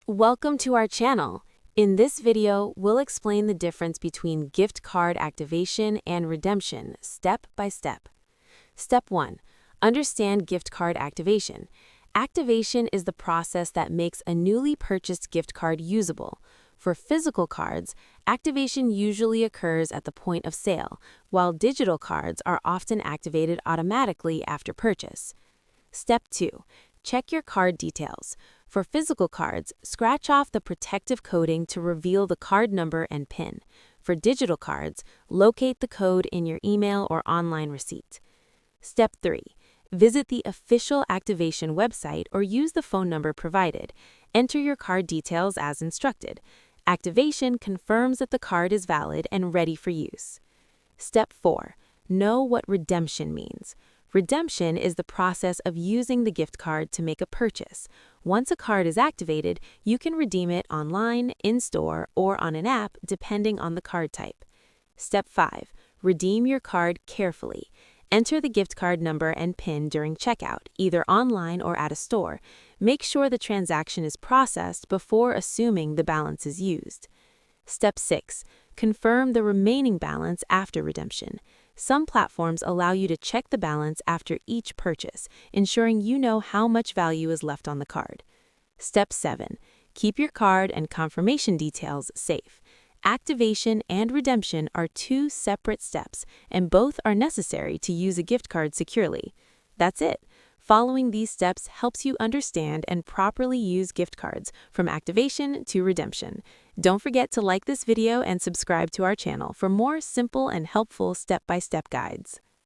Welcome to our channel. In this video, we'll explain the difference between gift card activation and redemption step by step. Step 1. Understand gift card activation. Activation is the process that makes a newly purchased gift card usable. For physical cards, activation usually occurs at the point of sale, while digital cards are often activated automatically after purchase. Step 2. Check your card details. For physical cards, scratch off the protective coating to reveal the card number and PIN. For digital cards, locate the code in your email or online receipt. Step 3. Visit the official activation website or use the phone number provided. Enter your card details as instructed. Activation confirms that the card is valid and ready for use. Step 4. Know what redemption means. Redemption is the process of using the gift card to make a purchase. Once a card is activated, you can redeem it online, in-store, or on an app, depending on the card type. Step 5. Redeem your card carefully. Enter the gift card number and PIN during checkout, either online or at a store. Make sure the transaction is processed before assuming the balance is used. Step 6. Confirm the remaining balance after redemption. Some platforms allow you to check the balance after each purchase, ensuring you know how much value is left on the card. Step 7. Keep your card and confirmation details safe. Activation and redemption are two separate steps, and both are necessary to use a gift card securely. That's it. Following these steps helps you understand and properly use gift cards, from activation to redemption. Don't forget to like this video and subscribe to our channel for more simple and helpful step-by-step guides.